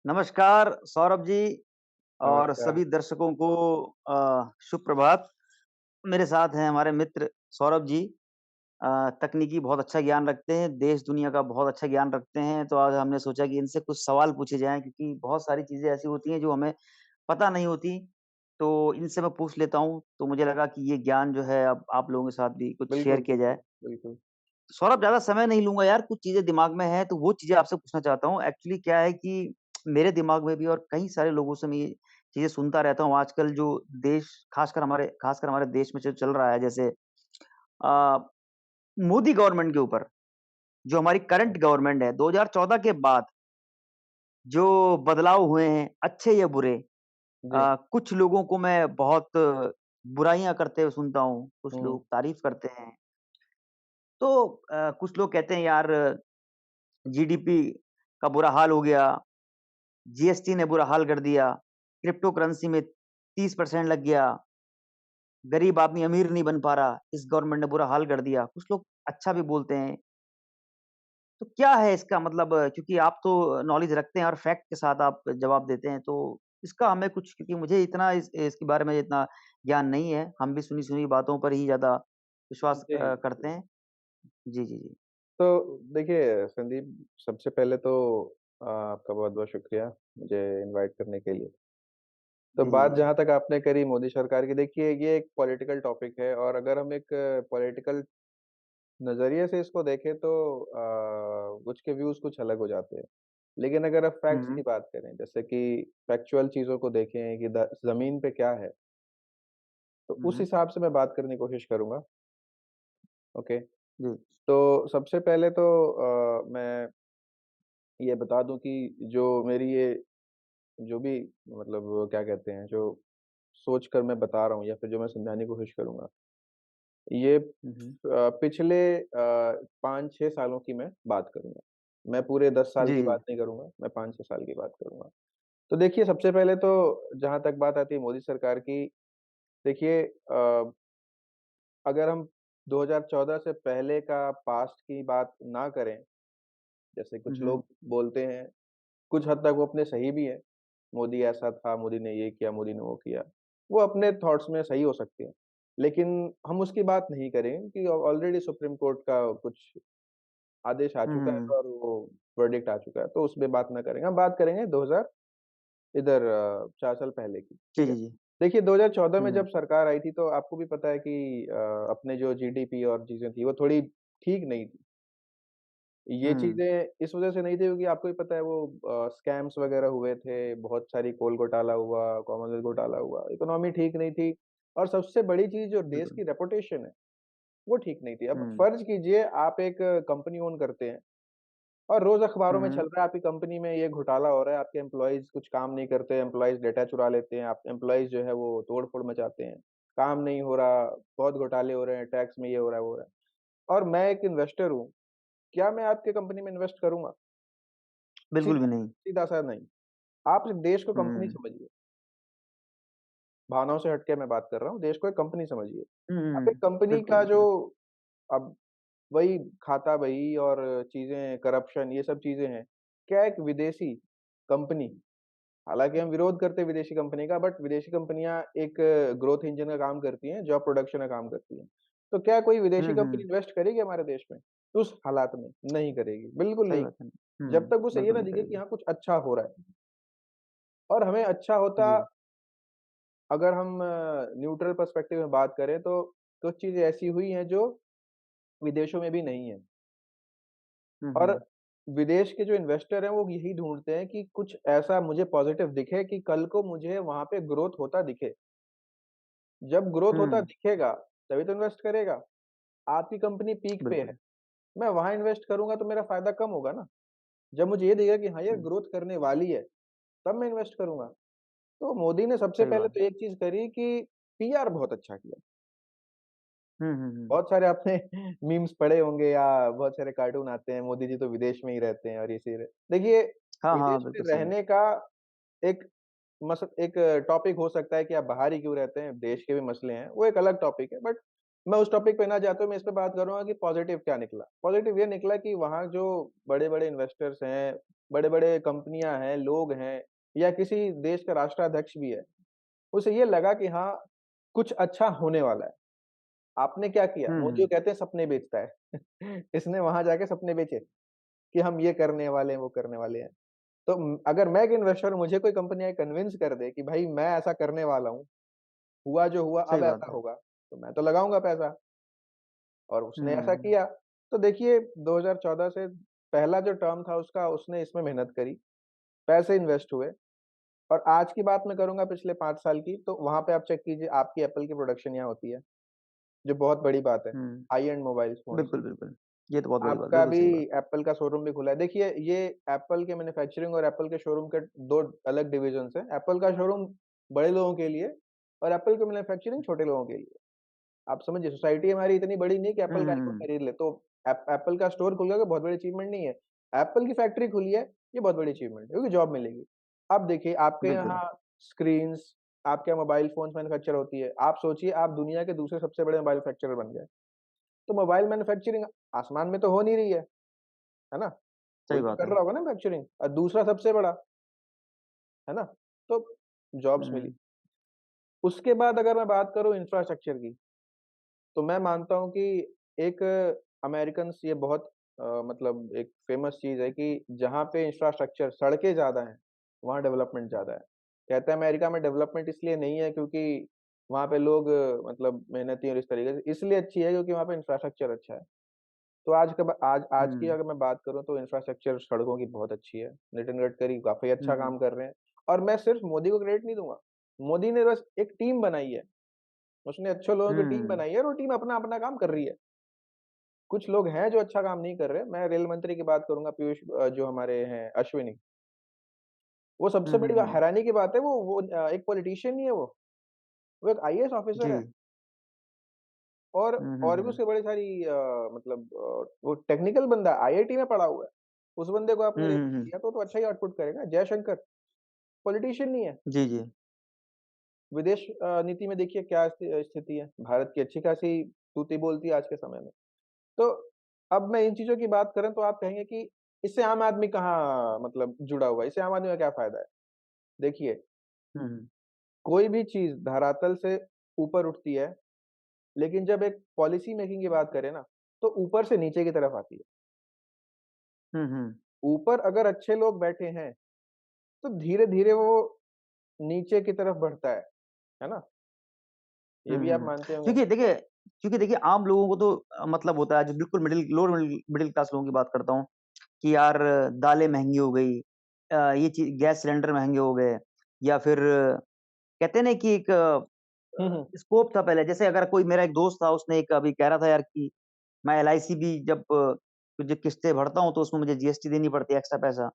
नमस्कार सौरभ जी और नमस्कार। सभी दर्शकों को शुभ प्रभात। मेरे साथ हैं हमारे मित्र सौरभ जी। तकनीकी बहुत अच्छा ज्ञान रखते हैं, देश दुनिया का बहुत अच्छा ज्ञान रखते हैं, तो आज हमने सोचा कि इनसे कुछ सवाल पूछे जाएँ क्योंकि बहुत सारी चीज़ें ऐसी होती हैं जो हमें पता नहीं होती, तो इनसे मैं पूछ लेता हूँ। तो मुझे लगा कि ये ज्ञान जो है अब आप लोगों के साथ भी कुछ शेयर बिल्कुल, किया जाए। बिल्कुल, बिल्कुल। सौरभ ज़्यादा समय नहीं लूँगा यार, कुछ चीज़ें दिमाग में हैं, तो वो चीज़ें आपसे पूछना चाहता हूँ। एक्चुअली क्या है कि मेरे दिमाग में भी और कई सारे लोगों से मैं ये चीज़ें सुनता रहता हूँ आजकल जो देश ख़ासकर हमारे देश में जो चल रहा है जैसे अ, मोदी गवर्नमेंट के ऊपर, जो हमारी करंट गवर्नमेंट है, 2014 के बाद जो बदलाव हुए हैं, अच्छे या बुरे जी। कुछ लोगों को मैं बहुत बुराइयाँ करते हुए सुनता हूँ, कुछ हुँ, लोग तारीफ़ करते हैं। तो कुछ लोग कहते हैं यार जीडीपी का बुरा हाल हो गया, जीएसटी ने बुरा हाल कर दिया, क्रिप्टो करेंसी में 30% लग गया, गरीब आदमी अमीर नहीं बन पा रहा, इस गवर्नमेंट ने बुरा हाल कर दिया। कुछ लोग अच्छा भी बोलते हैं। तो क्या है इसका मतलब क्योंकि आप तो नॉलेज रखते हैं और फैक्ट के साथ आप जवाब देते हैं, तो इसका हमें कुछ क्योंकि मुझे इतना इसके बारे में इतना ज्ञान नहीं है। हम भी सुनी-सुनी बातों पर ही ज़्यादा विश्वास जी, करते जी। हैं। जी, जी, जी। तो देखिए संदीप, सबसे पहले तो आपका बहुत-बहुत शुक्रिया मुझे इनवाइट करने के लिए। तो जी, जी, बात जी। जहाँ तक आपने करी मोदी सरकार की, देखिए ये एक पॉलिटिकल टॉपिक है और अगर हम एक पॉलिटिकल नज़रिए से इसको देखें तो कुछ के व्यूज़ कुछ अलग हो जाते हैं। लेकिन अगर आप हुँ, फैक्ट्स की हुँ। बात करें, जैसे कि फैक्चुअल चीज़ों को देखें कि द ज़मीन पे क्या है, तो हुँ, उस हुँ। हिसाब से मैं बात करने की कोशिश करूँगा। ओके। जी। तो सबसे पहले तो मैं ये बता दूँ कि जो मेरी ये जो भी मतलब क्या कहते हैं, जो सोच कर मैं बता रहा हूँ या फिर जो मैं समझाने की कोशिश करूँगा, ये हुँ, हुँ। पिछले 5-6 सालों की मैं बात करूँगा। मैं पूरे 10 साल जी, की जी। बात नहीं करूँगा, मैं 5-6 साल की बात करूँगा। तो देखिए, सबसे पहले तो जहाँ तक बात आती है मोदी सरकार की, देखिए अगर हम 2014 से पहले का पास्ट की बात ना करें, जैसे हुँ, कुछ हुँ। लोग बोलते हैं, कुछ हद तक वो अपने सही भी हैं। मोदी ऐसा था, मोदी ने ये किया, मोदी ने वो किया। वो अपने थॉट्स में सही हो सकते हैं। लेकिन हम उसकी बात नहीं करेंगे कि ऑलरेडी सुप्रीम कोर्ट का कुछ आदेश आ हुँ, चुका है हुँ। और वो वर्डिक्ट आ चुका है, तो उस पे बात ना करेंगे। हम बात करेंगे 2000 इधर 4 साल पहले की, जी, ठीक है? जी, जी। देखिए 2014 में हुँ, जब सरकार आई थी, तो आपको भी पता है कि अपने जो जीडीपी और चीज़ें थी, वो थोड़ी ठीक नहीं थी। ये हुँ। चीज़ें इस वज़ह से नहीं थी क्योंकि आपको भी पता है वो स्कैम्स वग़ैरह हुए थे, बहुत सारी कोल घोटाला हुआ, कॉमनवेल्थ घोटाला हुआ, इकोनॉमी ठीक नहीं थी और सबसे बड़ी चीज़ जो देश बिल्कुल। की रेपुटेशन है, वो ठीक नहीं थी। अब हुँ। फ़र्ज़ कीजिए आप एक कंपनी ओन करते हैं और रोज़ अखबारों हुँ, में चल हुँ। रहा है आपकी कंपनी में ये घोटाला हो रहा है, आपके एम्प्लॉइज़ कुछ काम नहीं करते, एम्प्लॉइज़ डेटा चुरा लेते हैं, आप एम्प्लॉइज़ जो है वो तोड़-फोड़ मचाते हैं, काम नहीं हो रहा, बहुत घोटाले हो रहे हैं, टैक्स में ये हो रहा है, वो हो रहा है और मैं एक इन्वेस्टर हूँ, क्या मैं आपकी कंपनी में इन्वेस्ट करूँगा? बिल्कुल सीधा भी नहीं। सीधा-सा नहीं। आप इस देश को कंपनी हुँ। समझिए, भावनाओं से हट के मैं बात कर रहा हूँ, देश को एक कंपनी समझिए। हुँ, अब एक हुँ। कंपनी बिल्कुल, का जो बिल्कुल। अब वही खाता-बही और चीज़ें करप्शन ये सब चीज़ें हैं। क्या एक विदेशी कंपनी, हालाँकि हम विरोध करते हैं विदेशी कंपनी का, बट विदेशी कंपनियाँ एक ग्रोथ इंजन का काम करती हैं, जॉब प्रोडक्शन का काम करती हैं। तो क्या कोई हुँ, विदेशी कंपनी हुँ। इन्वेस्ट करेगी हमारे देश में? उस हालात में? नहीं करेगी, बिल्कुल सही नहीं। बात है। जब हुँ, तक उसे ये बिल्कुल ना नहीं दिखे कि करेगी। हाँ, कुछ अच्छा हो रहा है और हमें अच्छा होता जी। अगर हम न्यूट्रल पर्सपेक्टिव में बात करें तो कुछ चीज़ें ऐसी हुई हैं जो विदेशों में भी नहीं है हुँ, और हुँ। विदेश के जो इन्वेस्टर हैं वो यही ढूँढते हैं कि कुछ ऐसा मुझे पॉज़िटिव दिखे कि कल को मुझे वहाँ पे ग्रोथ होता दिखे। जब ग्रोथ होता हुँ, दिखेगा तभी तो इन्वेस्ट करेगा। आपकी कंपनी पीक पे है, बिल्कुल। मैं वहाँ इन्वेस्ट करूँगा तो मेरा फ़ायदा कम होगा ना। जब मुझे ये दिखेगा कि हाँ, यार हुँ, ग्रोथ करने वाली है, तब मैं इन्वेस्ट करूँगा। तो मोदी ने सबसे सही पहले बात तो है। एक चीज़ करी कि पीआर बहुत अच्छा किया। हुँ, हुँ, हुँ। बहुत सारे आपने मीम्स पढ़े होंगे या बहुत सारे कार्टून आते हैं, मोदी जी तो विदेश में ही रहते हैं और इसी रह देखिए, हाँ, हाँ, विदेश में बिल्कुल सही। रहने का एक एक टॉपिक हो सकता है कि आप बाहर ही क्यों रहते हैं, देश के भी मसले हैं, वो एक अलग टॉपिक है। बट मैं उस टॉपिक पे ना जाते हुए मैं इस पे बात करूँगा कि पॉज़िटिव क्या निकला। पॉज़िटिव ये निकला कि वहाँ जो बड़े-बड़े इन्वेस्टर्स हैं, बड़े-बड़े कंपनियाँ हैं, लोग हैं या किसी देश का राष्ट्राध्यक्ष भी है, उसे ये लगा कि हाँ, कुछ अच्छा होने वाला है। आपने क्या किया? हुँ, मोदी को हुँ। कहते हैं सपने बेचता है। इसने वहाँ जाके सपने बेचे कि हम ये करने वाले हैं, वो करने वाले हैं। तो अगर मैं एक इन्वेस्टर हूँ, मुझे कोई कंपनी आके कन्विंस कर दे कि भाई मैं ऐसा करने वाला हूँ, हुआ जो हुआ सही अब बात ऐसा है। होगा, तो मैं तो लगाऊँगा पैसा और उसने ऐसा हुँ, किया। तो देखिए 2014 से पहला जो टर्म था उसका उसने इसमें मेहनत करी, पैसे इन्वेस्ट हुए और आज की बात मैं करूँगा पिछले 5 साल की, तो वहाँ पे आप चेक कीजिए आपकी एप्पल की प्रोडक्शन यहाँ होती है, जो बहुत बड़ी बात है, हुँ। High end mobile phones. बिल्कुल, बिल्कुल। ये तो बहुत बड़ी बात आपका बिल्कुल भी सही बात। एप्पल का शोरूम भी खुला है। देखिए, ये एप्पल के मैन्युफैक्चरिंग और एप्पल के शोरूम के 2 अलग डिविजन्स हैं। एप्पल का शोरूम बड़े लोगों के लिए और एप्पल की मैन्युफैक्चरिंग छोटे लोगों के लिए। आप समझिए सोसाइटी हमारी इतनी बड़ी नहीं है कि हुँ, एप्पल का हुँ, आईफ़ोन हुँ। खरीद ले, तो एप्पल का स्टोर खुल गया कोई बहुत बड़ी अचीवमेंट नहीं है। एप्पल की फैक्ट्री खुली है, ये बहुत बड़ी अचीवमेंट है क्योंकि जॉब मिलेगी। अब देखिए आपके बिल्कुल। यहाँ स्क्रीन्स, आपके यहाँ मोबाइल फ़ोन्स मैन्युफैक्चर होती है। आप सोचिए आप दुनिया के दूसरे सबसे बड़े मोबाइल मैन्युफैक्चरर बन गए। तो मोबाइल मैन्युफैक्चरिंग आसमान में तो हो नहीं रही है ना? सही कोई तो बात कर है। रहा होगा ना मैन्युफैक्चरिंग और दूसरा सबसे बड़ा, है ना? तो जॉब्स मिली। हुँ, उसके बाद अगर मैं बात करूँ इंफ्रास्ट्रक्चर की, तो मैं मानता हूँ कि एक अमेरिकन्स ये बहुत मतलब एक फ़ेमस चीज़ है कि जहाँ पे इंफ्रास्ट्रक्चर सड़कें ज़्यादा हैं, वहाँ डेवलपमेंट ज़्यादा है। कहते हैं अमेरिका में डेवलपमेंट इसलिए नहीं है क्योंकि वहाँ पे लोग मतलब मेहनती और इस तरीके से इसलिए अच्छी है क्योंकि वहाँ पे इंफ्रास्ट्रक्चर अच्छा है। तो आज की हुँ, अगर मैं बात करूँ तो इंफ्रास्ट्रक्चर सड़कों की बहुत अच्छी है। नितिन गडकरी काफ़ी अच्छा हुँ, काम कर रहे हैं और मैं सिर्फ मोदी को क्रेडिट नहीं दूँगा। मोदी ने बस एक टीम बनाई है। उसने अच्छे लोगों की टीम हुँ, बनाई है और वो टीम अपना-अपना काम कर रही है। कुछ लोग हैं जो अच्छा काम नहीं कर रहे। मैं रेल मंत्री की बात करूँगा पीयूष जो हमारे हैं अश्विनी। वो हुँ, सबसे हुँ, बड़ी हुँ। हैरानी की बात है वो एक पॉलिटिशियन नहीं है वो। वो एक आईएएस ऑफिसर है जी। और हुँ, हुँ, और भी हुँ। उसके बड़ी सारी मतलब वो टेक्निकल बंदा है, आईआईटी में पढ़ा हुआ है। उस बंदे को हुँ, आपने रेल हुँ, में हुँ। दिया तो अच्छा ही आउटपुट करेगा। जयशंकर पॉलिटिशियन नहीं है। जी, जी। विदेश नीति में देखिए क्या स्थिति है। भारत की अच्छी खासी तूती-बोलती है आज के समय में। तो अब मैं इन चीज़ों की बात करूँ तो आप कहेंगे कि इससे आम आदमी कहाँ मतलब जुड़ा हुआ है? इससे आम आदमी का क्या फ़ायदा है? देखिए, हुँ, हुँ। कोई भी चीज़ धरातल से ऊपर उठती है, लेकिन जब एक पॉलिसी मेकिंग की बात करें ना, तो ऊपर से नीचे की तरफ आती है। हुँ, हुँ। ऊपर अगर अच्छे लोग बैठे हैं, तो धीरे-धीरे वो नीचे की तरफ बढ़ता है ना? ये हुँ, भी आप हुँ। मानते होंगे। क्योंकि देखिए आम लोगों को तो मतलब होता है जो बिल्कुल लोअर मिडल मिडल क्लास लोगों की बात करता हूँ कि यार दालें महँगी हो गई ये गैस सिलेंडर महँगे हो गए या फिर कहते हैं ना कि एक हुँ, हुँ। स्कोप था पहले जैसे अगर कोई मेरा एक दोस्त था उसने एक अभी कह रहा था यार कि मैं एलआईसी भी जब जो किस्तें भरता हूँ तो उसमें मुझे जीएसटी देनी पड़ती है एक्स्ट्रा पैसा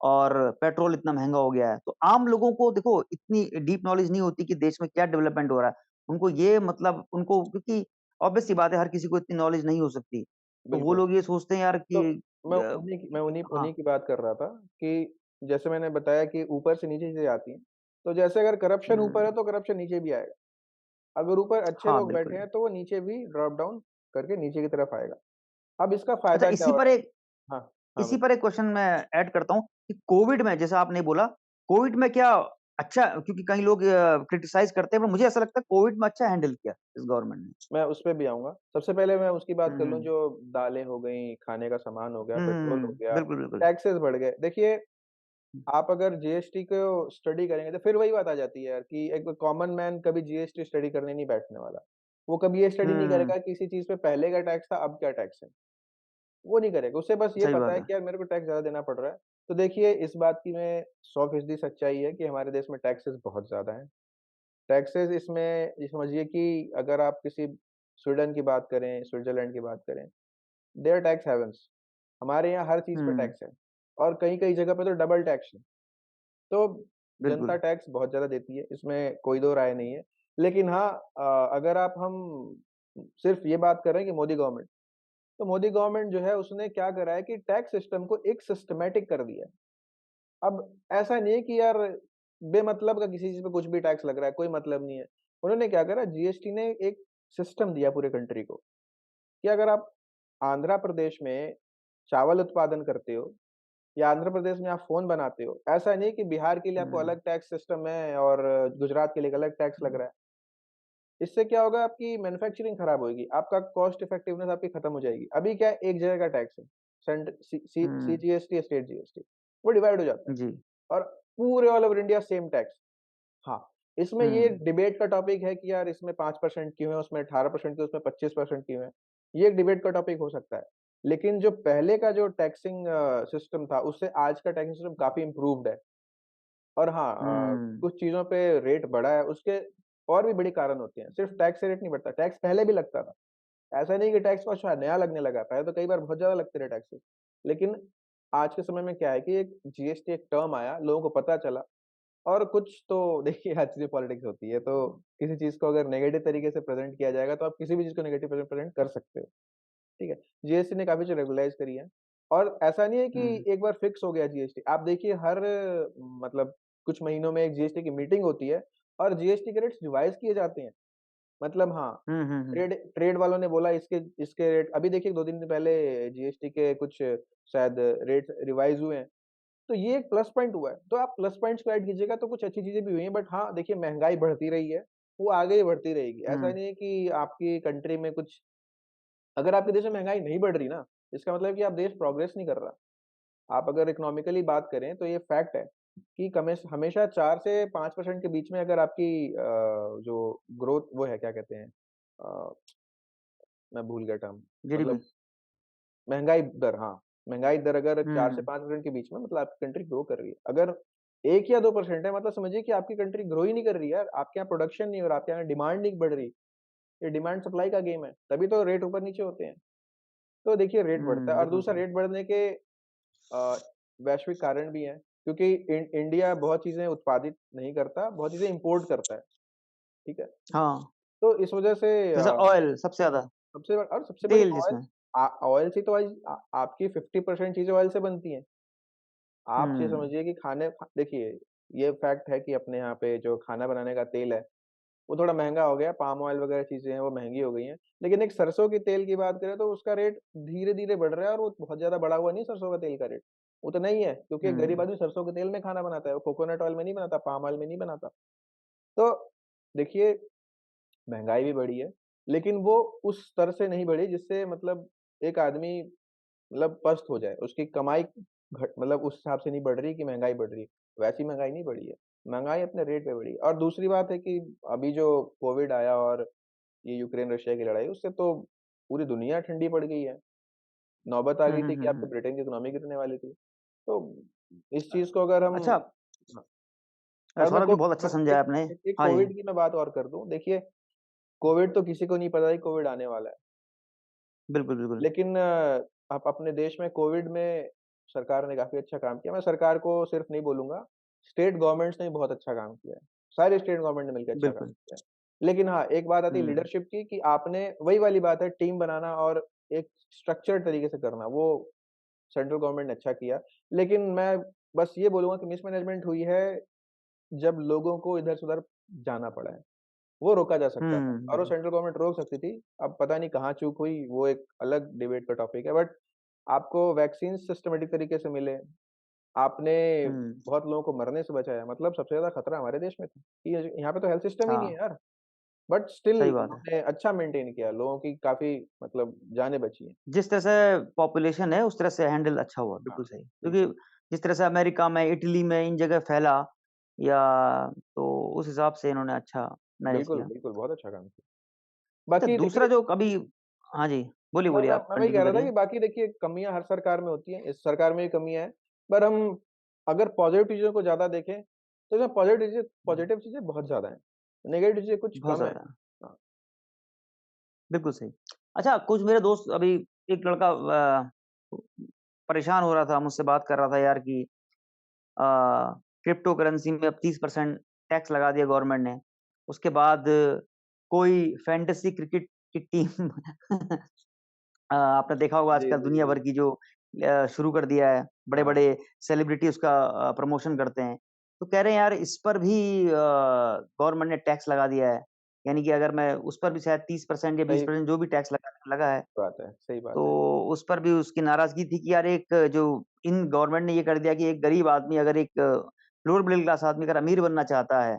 और पेट्रोल इतना महँगा हो गया है। तो आम लोगों को देखो इतनी डीप नॉलेज नहीं होती कि देश में क्या डेवलपमेंट हो रहा है। उनको ये मतलब उनको क्योंकि ऑब्वियस सी बात है हर किसी को इतनी नॉलेज नहीं हो सकती। तो वो बिल्कुल। लोग ये सोचते हैं यार तो कि मैं उन्हीं हाँ। उन्हीं की बात कर रहा था कि जैसे मैंने बताया कि ऊपर से नीचे चीज़ें आती हैं। तो जैसे अगर करप्शन ऊपर है हुँ। तो करप्शन नीचे भी आएगा। अगर ऊपर अच्छे हाँ, लोग बैठे बिल्कुल। हैं तो वो नीचे भी ड्रॉप डाउन करके नीचे की तरफ आएगा। अब इसका अच्छा फ़ायदा क्या हो रहा है? हाँ, हाँ इसी पर एक क्वेश्चन मैं ऐड करता हूँ कि कोविड में जैसा आपने बोला, कोविड में क्या अच्छा क्योंकि कई लोग क्रिटिसाइज़ करते हैं पर मुझे ऐसा लगता है कोविड में अच्छा हैंडल किया इस गवर्नमेंट ने। मैं उस पे भी आऊँगा। सबसे पहले मैं उसकी बात हुँ, कर लूँ हुँ। जो दालें हो गईं, खाने का सामान हो गया, हुँ, हुँ, पेट्रोल हो हुँ। गया, बिल्कुल, बिल्कुल। टैक्सेस बढ़ गए। देखिए, आप अगर जीएसटी को स्टडी करेंगे तो फिर वही बात आ जाती है यार कि एक कॉमन मैन कभी जीएसटी स्टडी करने नहीं बैठने वाला। वो कभी ये स्टडी नहीं हुँ, करेगा कि किसी चीज़ पे पहले क्या टैक्स था, अब क्या टैक्स है। वो नहीं करेगा। उसे बस ये सही पता बात है है। कि यार मेरे को टैक्स ज़्यादा देना पड़ रहा है। तो देखिए इस बात की मैं 100% सच्चाई है कि हमारे देश में टैक्सेस बहुत ज़्यादा हैं। टैक्सेस इसमें ये समझिए कि अगर आप किसी स्वीडन की बात करें, स्विट्ज़रलैंड की बात करें, दे आर टैक्स हेवन्स। हमारे यहाँ हर चीज़ पे हुँ, टैक्स है और कई-कई जगह पे तो डबल टैक्स है। तो जनता बिल्कुल। टैक्स बहुत ज़्यादा देती है, इसमें कोई दो राय नहीं है। लेकिन हाँ अगर आप हम सिर्फ़ ये बात कर रहे हैं कि मोदी गवर्नमेंट, तो मोदी गवर्नमेंट जो है उसने क्या करा है कि टैक्स सिस्टम को एक सिस्टमैटिक कर दिया है। अब ऐसा नहीं है कि यार बेमतलब का किसी चीज़ पे कुछ भी टैक्स लग रहा है, कोई मतलब नहीं है। उन्होंने क्या करा जीएसटी ने एक सिस्टम दिया पूरे कंट्री को कि अगर आप आंध्र प्रदेश में चावल उत्पादन करते हो या आंध्र प्रदेश में आप फ़ोन बनाते हो, ऐसा नहीं कि बिहार के लिए आपको हुँ, अलग टैक्स सिस्टम है और गुजरात के लिए एक अलग टैक्स लग रहा है। इससे क्या होगा आपकी मैन्युफैक्चरिंग खराब होएगी, आपका कॉस्ट इफेक्टिवनेस आपकी खत्म हो जाएगी। अभी क्या है एक जगह का टैक्स है, सेंट सी सी हुँ, सीजीएसटी, स्टेट जीएसटी, वो डिवाइड हो जाता है जी, और पूरे all over India same tax. हाँ, इसमें ये हुँ, डिबेट का टॉपिक है कि यार इसमें 5% क्यों है, उसमें 18% क्यों, उसमें 25% क्यों है? ये एक डिबेट का टॉपिक हो सकता है। लेकिन जो पहले का जो टैक्सिंग सिस्टम था, उससे आज का टैक्सिंग सिस्टम काफ़ी इम्प्रूव्ड है। और हाँ हुँ, कुछ चीज़ों पे रेट बढ़ा है, उसके और भी बड़े कारण होते हैं। सिर्फ़ टैक्स से रेट नहीं बढ़ता, टैक्स पहले भी लगता था। ऐसा नहीं कि टैक्स कुछ नया लगने लगा है, पहले तो कई बार बहुत ज़्यादा लगते रहे टैक्सेस। लेकिन आज के समय में क्या है कि एक जीएसटी एक टर्म आया, लोगों को पता चला और कुछ तो देखिए हर चीज़ें पॉलिटिक्स होती है, तो किसी चीज़ को अगर नेगेटिव तरीके से प्रेज़ेंट किया जाएगा, तो आप किसी भी चीज़ को नेगेटिव प्रेज़ेंट कर सकते हो, ठीक है? जीएसटी ने काफ़ी चीज़ रेगुलराइज़ करी है और ऐसा नहीं है कि हुँ, एक बार फिक्स हो गया जीएसटी। आप देखिए हर मतलब कुछ महीनों में एक जीएसटी की मीटिंग होती है और जीएसटी के रेट्स रिवाइज़ किए जाते हैं। मतलब हाँ, हुँ, हुँ, हुँ, ट्रेड ट्रेड वालों ने बोला इसके इसके रेट अभी देखिए 2 दिन पहले जीएसटी के कुछ शायद रेट्स रिवाइज़ हुए हैं। तो ये एक प्लस पॉइंट हुआ है। तो आप प्लस पॉइंट्स को ऐड कीजिएगा तो कुछ अच्छी चीज़ें भी हुई हैं बट हाँ, देखिए महँगाई बढ़ती रही है, वो आगे भी बढ़ती रहेगी। ऐसा हुँ, नहीं है कि आपकी कंट्री में कुछ अगर आपके देश में महँगाई नहीं बढ़ रही ना, इसका मतलब है कि आप देश प्रोग्रेस नहीं कर रहा। आप अगर इकोनॉमिकली बात करें तो ये फैक्ट है कि कमेश हमेशा 4 से 5% के बीच में अगर आपकी जो ग्रोथ वो है क्या कहते हैं अ, मैं भूल गया टर्म जीडीपी, मतलब महँगाई दर हाँ, महँगाई दर अगर 4 से हुँ, 5% के बीच में मतलब आपकी कंट्री ग्रो कर रही है। अगर 1 या 2% है मतलब समझिए कि आपकी कंट्री ग्रो ही नहीं कर रही है यार, आपके यहाँ प्रोडक्शन नहीं हो रहा, आपके यहाँ डिमांड नहीं बढ़ रही। ये डिमांड सप्लाई का गेम है, तभी तो रेट ऊपर-नीचे होते हैं। तो देखिए रेट बढ़ता है और बिल्कुल दूसरा सही। रेट बढ़ने के अ, वैश्विक कारण भी हैं, क्योंकि इंडिया बहुत चीज़ें उत्पादित नहीं करता, बहुत चीज़ें इम्पोर्ट करता है, ठीक है? हाँ, तो इस वजह से जैसे ऑयल सबसे ज़्यादा, सबसे बड़ी तेल ऑयल जिसमें, ऑयल से तो आज आपकी 50% चीज़ें ऑयल से बनती हैं। आप ये हुँ, समझिए कि देखिए, ये फैक्ट है कि अपने यहाँ पे जो खाना बनाने का तेल है, वो थोड़ा महँगा हो गया, पाम ऑयल वगैरह चीज़ें हैं, वो महँगी हो गई हैं। लेकिन एक सरसों के तेल की बात करें तो उसका रेट धीरे-धीरे बढ़ रहा है और वो बहुत ज़्यादा बढ़ा हुआ नहीं है सरसों का तेल का रेट। उतना ही है, क्योंकि एक गरीब हुँ, आदमी सरसों के तेल में खाना बनाता है, वो कोकोनट ऑयल में नहीं बनाता, पाम ऑयल में नहीं बनाता। तो देखिए, महँगाई भी बढ़ी है, लेकिन वो उस स्तर से नहीं बढ़ी जिससे मतलब एक आदमी मतलब पस्त हो जाए, उसकी कमाई घट मतलब उस हिसाब से नहीं बढ़ रही कि महँगाई बढ़ रही है, वैसी महँगाई नहीं बढ़ी है। महँगाई अपने रेट पे बढ़ी है और दूसरी बात है कि अभी जो कोविड आया और ये यूक्रेन-रशिया की लड़ाई, उससे तो पूरी दुनिया ठंडी पड़ गई है। नौबत आ हुँ, गई हुँ, थी कि हुँ, आपके हुँ। ब्रिटेन की इकोनॉमी गिरने वाली थी। तो इस चीज़ को अगर हम अच्छा, हाँ, और मैं सौरभ को जी बहुत अच्छा मैं समझाया आपने। एक हाँ जी, कोविड की मैं बात और कर दूँ, देखिए कोविड तो किसी को नहीं पता था कि कोविड आने वाला है। बिल्कुल, बिल्कुल। लेकिन आप अपने देश में कोविड में सरकार ने काफ़ी अच्छा काम किया। मैं सरकार को सिर्फ़ नहीं बोलूँगा, स्टेट गवर्नमेंट्स ने भी बहुत अच्छा काम किया है। सारी स्टेट गवर्नमेंट ने मिलके अच्छा काम बिल्कुल। किया है। लेकिन हाँ, एक बात आती है हुँ, लीडरशिप की कि आपने वही वाली बात है टीम बनाना और एक स्ट्रक्चर्ड तरीके से करना, वो सेंट्रल गवर्नमेंट ने अच्छा किया। लेकिन मैं बस ये बोलूँगा कि मिसमैनेजमेंट हुई है जब लोगों को इधर से उधर जाना पड़ा है। वो रोका जा सकता था हुँ, और वो बिल्कुल। सेंट्रल गवर्नमेंट रोक सकती थी। अब पता नहीं कहाँ चूक हुई, वो एक अलग डिबेट का टॉपिक है बट आपको वैक्सीन सिस्टमैटिक तरीके से मिले, आपने हुँ, बहुत लोगों को मरने से बचाया, मतलब सबसे ज़्यादा खतरा हमारे देश में था कि ये यहाँ पे तो हेल्थ सिस्टम ही नहीं है हाँ, यार। बट स्टिल सही बात है। उन्होंने अच्छा मेंटेन किया, लोगों की काफ़ी मतलब जानें बची हैं। जिस तरह से पॉपुलेशन है, उस तरह से हैंडल अच्छा हुआ, हाँ, बिल्कुल सही। क्योंकि बिल्कुल। जिस तरह से अमेरिका में, इटली में इन जगह फैला या तो उस हिसाब से इन्होंने अच्छा मैनेज बिल्कुल, किया। बिल्कुल, बहुत अच्छा काम किया। अच्छा बाकी दूसरा देखिए जो कभी हाँ जी, बोलिए, मैं बोलिए मैं आप मैं वही कह कंटिन्यू रहा था करिए। कि बाकी देखिए कमियाँ हर सरकार में होती हैं, इस सरकार में भी कमियाँ हैं, पर हम अगर पॉज़िटिव चीज़ों को ज़्यादा देखें, तो इसमें हुँ, पॉज़िटिव चीज़ें बहुत ज़्यादा हैं, नेगेटिव चीज़ें कुछ बहुत कम हैं। ज़्यादा, हाँ, बिल्कुल सही। अच्छा कुछ मेरे दोस्त अभी एक लड़का परेशान हो रहा था, मुझसे बात कर रहा था यार कि अ, क्रिप्टो करेंसी में अब 30% टैक्स लगा दिया गवर्नमेंट ने। उसके बाद कोई फैंटेसी क्रिकेट की टीम आपने देखा होगा जी, आजकल जी, दुनिया जी। भर की जो शुरू कर दिया है, हाँ, बड़े-बड़े सेलिब्रिटी उसका प्रमोशन करते हैं। तो कह रहे हैं यार इस पर भी गवर्नमेंट ने टैक्स लगा दिया है। यानी कि अगर मैं उस पर भी शायद 30% या सही 20% जो भी टैक्स लगा लगा है, बात है, सही बात तो है। उस पर भी उसकी नाराज़गी थी कि यार एक जो इन गवर्नमेंट ने ये कर दिया कि एक गरीब आदमी अगर एक लोअर मिडल क्लास आदमी अगर अमीर बनना चाहता है,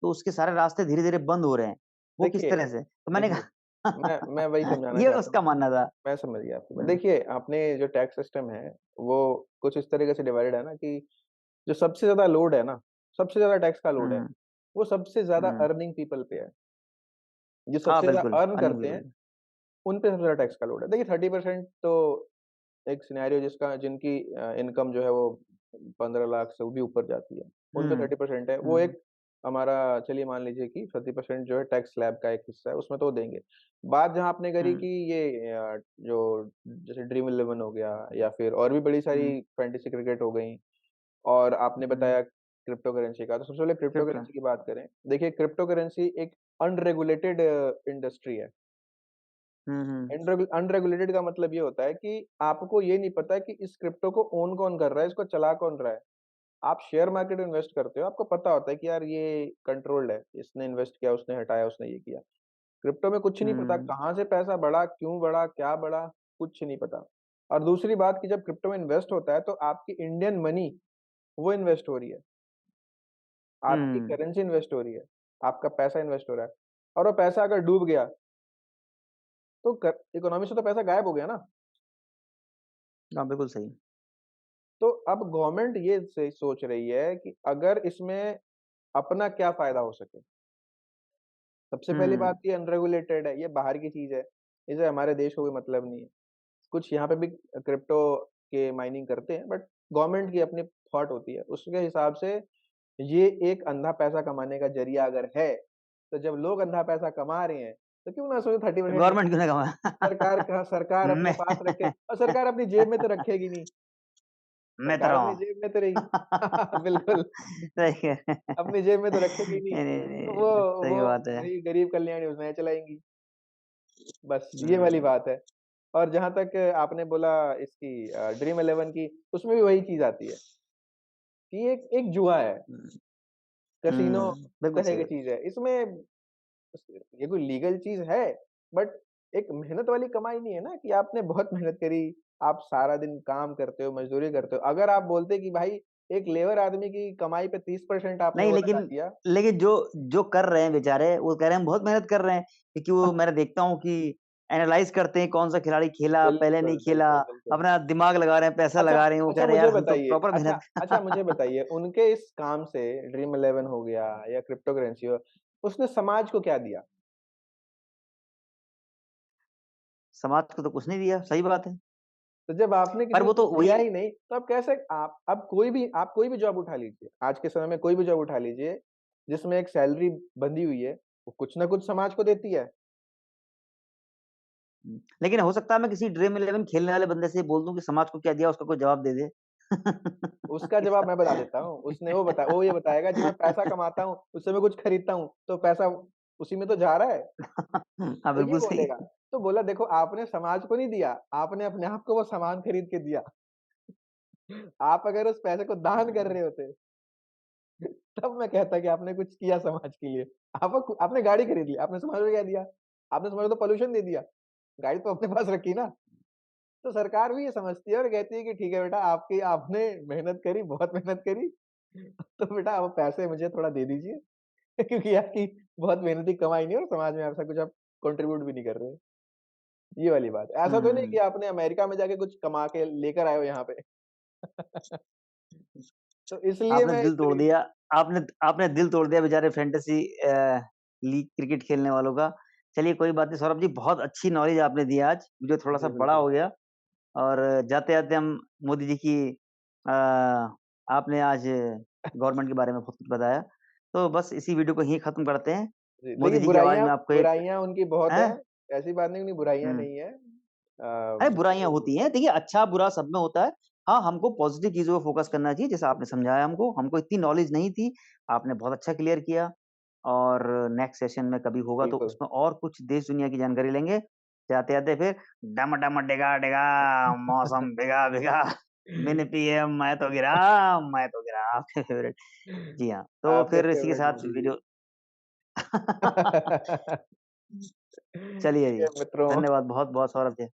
तो उसके सारे रास्ते धीरे-धीरे बंद हो रहे हैं। वो किस देखिए तरह से? तो मैंने देखिए, कहा मैं वही समझाना ये चाहता हूँ, उसका मानना था। मैं समझ गया आपकी बात। हुँ, देखिए, आपने जो टैक्स सिस्टम है, वो कुछ इस तरीके से डिवाइडेड है ना कि जो सबसे ज़्यादा लोड है ना, सबसे ज़्यादा टैक्स का लोड है, हुँ, वो सबसे ज़्यादा हुँ। अर्निंग पीपल पे है। जो हाँ, सबसे ज़्यादा बिल्कुल, अर्न अर्निंग करते हैं, पीपल। उन पे सबसे ज़्यादा टैक्स का लोड है। देखिए 30% तो एक सिनेरियो जिसका जिनकी इनकम जो है वो 15 लाख से भी ऊपर जाती है, उन पे हुँ, 30% है। वो हुँ, एक हमारा चलिए मान लीजिए कि 30% जो है टैक्स स्लैब का एक हिस्सा है, उसमें तो वो देंगे। बात जहाँ आपने करी हुँ, कि ये जो जैसे ड्रीम इलेवन हो गया या फिर और भी बड़ी हुँ, सारी फैंटेसी क्रिकेट हो गई और आपने हुँ, बताया क्रिप्टो करेंसी का, तो सबसे पहले क्रिप्टो क्रिप्टो। करेंसी की बात करें। देखिए क्रिप्टो करेंसी एक अनरेगुलेटेड इंडस्ट्री है। हुँ, हुँ, अनरेगुलेटेड का मतलब ये होता है कि आपको ये नहीं पता कि इस क्रिप्टो को ओन कौन कर रहा है, इसको चला कौन रहा है। आप शेयर मार्केट में इन्वेस्ट करते हो, आपको पता होता है कि यार ये कंट्रोल्ड है, इसने इन्वेस्ट किया, उसने हटाया, उसने ये किया। क्रिप्टो में कुछ नहीं पता हुँ, कहाँ से पैसा बढ़ा, क्यों बढ़ा, क्या बढ़ा, कुछ नहीं पता। और दूसरी बात कि जब क्रिप्टो में इन्वेस्ट होता है तो आपकी इंडियन मनी वो इन्वेस्ट हो रही है, आपकी हुँ। करेंसी इन्वेस्ट हो रही है, आपका पैसा इन्वेस्ट हो रहा है और वो पैसा अगर डूब गया तो इकोनॉमी से तो पैसा गायब हो गया ना। हाँ, बिल्कुल सही। तो अब गवर्नमेंट ये से सोच रही है कि अगर इसमें अपना क्या फ़ायदा हो सके। सबसे पहली हुँ, बात ये अनरेगुलेटेड है, ये बाहर की चीज़ है, इसे हमारे देश को कोई मतलब नहीं है। कुछ यहाँ पे भी क्रिप्टो के माइनिंग करते हैं बट गवर्नमेंट की अपनी थॉट होती है। उसके हिसाब से ये एक अंधा पैसा कमाने का ज़रिया अगर है, तो जब लोग अंधा पैसा कमा रहे हैं, तो क्यों ना सोचे तो 30% गवर्नमेंट क्यों ना सरकार कमाए? का सरकार अपने मैं पास रखे और सरकार अपनी जेब में तो रखेगी नहीं, मैं तो सरकार रहा अपनी हूँ। जेब में तो रहेगी। बिल्कुल। सही कह रहे हैं। अपनी जेब में तो रखेगी नहीं, नहीं, नहीं, तो वो नहीं, सही वो बात है। वही गरीब कल्याण योजनाएँ चलाएँगी, बस ये वाली हुँ, बात है। और जहाँ तक आपने बोला इसकी ड्रीम इलेवन की, उसमें भी वही चीज़ आती है कि एक एक जुआ है, हुँ, कैसीनो हुँ, बिल्कुल तरह सही की बात। चीज़ है। इसमें ये कोई लीगल चीज़ है, बट एक मेहनत वाली कमाई नहीं है ना कि आपने बहुत मेहनत करी, आप सारा दिन काम करते हो, मज़दूरी करते हो। अगर आप बोलते कि भाई एक लेबर आदमी की कमाई पे 30% आपने नहीं, वो लगा लेकिन दिया। लेकिन जो जो कर रहे हैं बेचारे, वो कह रहे हैं हम बहुत मेहनत कर रहे हैं, क्योंकि वो मैंने देखता हूँ कि एनालाइज़ करते हैं कौन-सा खिलाड़ी खेला, पहले नहीं बिल्कुल, खेला, बिल्कुल, बिल्कुल। अपना दिमाग लगा रहे हैं, पैसा अच्छा लगा रहे हैं, वो कह अच्छा रहे हैं यार मुझे हम तो बताइए प्रॉपर अच्छा मेहनत अच्छा मुझे बताइए उनके इस काम से ड्रीम इलेवन हो गया या क्रिप्टो करेंसी हो, उसने समाज को क्या दिया? समाज को तो कुछ नहीं दिया, सही बात है। तो जब आपने किसी पर को वो कुछ तो दिया वही ही नहीं, तो आप कैसे आप कोई भी जॉब उठा लीजिए, आज के समय में कोई भी जॉब उठा लीजिए, जिसमें एक सैलरी बंधी हुई है, वो कुछ ना कुछ समाज को देती है। लेकिन हो सकता है मैं किसी ड्रीम इलेवन खेलने वाले बंदे से बोल दूँ कि समाज को क्या दिया, उसका कोई जवाब दे दे। उसका जवाब मैं बता देता हूँ, वो ये बताएगा जब मैं पैसा कमाता हूँ, उससे मैं कुछ खरीदता हूँ, तो पैसा उसी में तो जा रहा है। हाँ, वो ये बिल्कुल सही। बोलेगा। तो बोला देखो आपने समाज को नहीं दिया, आपने अपने आप को वो सामान खरीद के दिया। आप अगर उस पैसे को दान कर रहे होते, तब मैं कहता कि आपने कुछ किया समाज के लिए। आपने गाड़ी खरीद ली, आपने समाज को क्या दिया? आपने समाज को तो पॉल्यूशन दे दिया, गाड़ी तो अपने पास रखी ना। तो सरकार भी ये समझती है और कहती है कि ठीक है बेटा आपकी आपने मेहनत करी, बहुत मेहनत करी, तो बेटा अब पैसे मुझे थोड़ा दे दीजिए क्योंकि आपकी बहुत मेहनती कमाई नहीं है और समाज में ऐसा कुछ आप कंट्रीब्यूट भी नहीं कर रहे। ये वाली बात है। ऐसा तो नहीं कि हुँ। आपने अमेरिका में जाके कुछ कमा के लेकर आए हो यहाँ पे। तो इसलिए आपने मैं इस दिल तोड़ तरीके दिया आपने आपने दिल तोड़ दिया बेचारे फैंटेसी लीग क्रिकेट खेलने वालों का। चलिए कोई बात नहीं सौरभ जी, बहुत अच्छी नॉलेज आपने दी आज, मुझे थोड़ा-सा जी, बड़ा बिल्कुल। हो गया और जाते-जाते हम मोदी जी की आपने आज गवर्नमेंट के बारे में बहुत कुछ बताया। तो बस इसी वीडियो को यहीं ख़त्म करते हैं। जी, देखिए मोदी जी की आवाज़ में आपको एक बुराइयाँ उनकी बहुत हैं? हैं, ऐसी बात नहीं उनकी बुराइयाँ हुँ। नहीं है। अरे बुराइयाँ होती हैं, देखिए अच्छा-बुरा सब में होता है। हाँ, हमको पॉज़िटिव चीज़ों पे फ़ोकस करना चाहिए, जैसा आपने समझाया हमको इतनी नॉलेज नहीं थी, आपने बहुत अच्छा क्लियर किया और नेक्स्ट सेशन में कभी होगा तो बिल्कुल। उसमें और कुछ देश-दुनिया की जानकारी लेंगे। जाते-जाते फिर डम डम डिगा डिगा, मौसम भिगा भिगा, बिन पिए मैं तो गिरा आपके फ़ेवरेट। जी हाँ, तो आपके फिर इसी के फ़ेवरेट साथ मोदी जी। वीडियो चलिए ठीक जी, है मित्रों। धन्यवाद बहुत-बहुत सौरभ जी।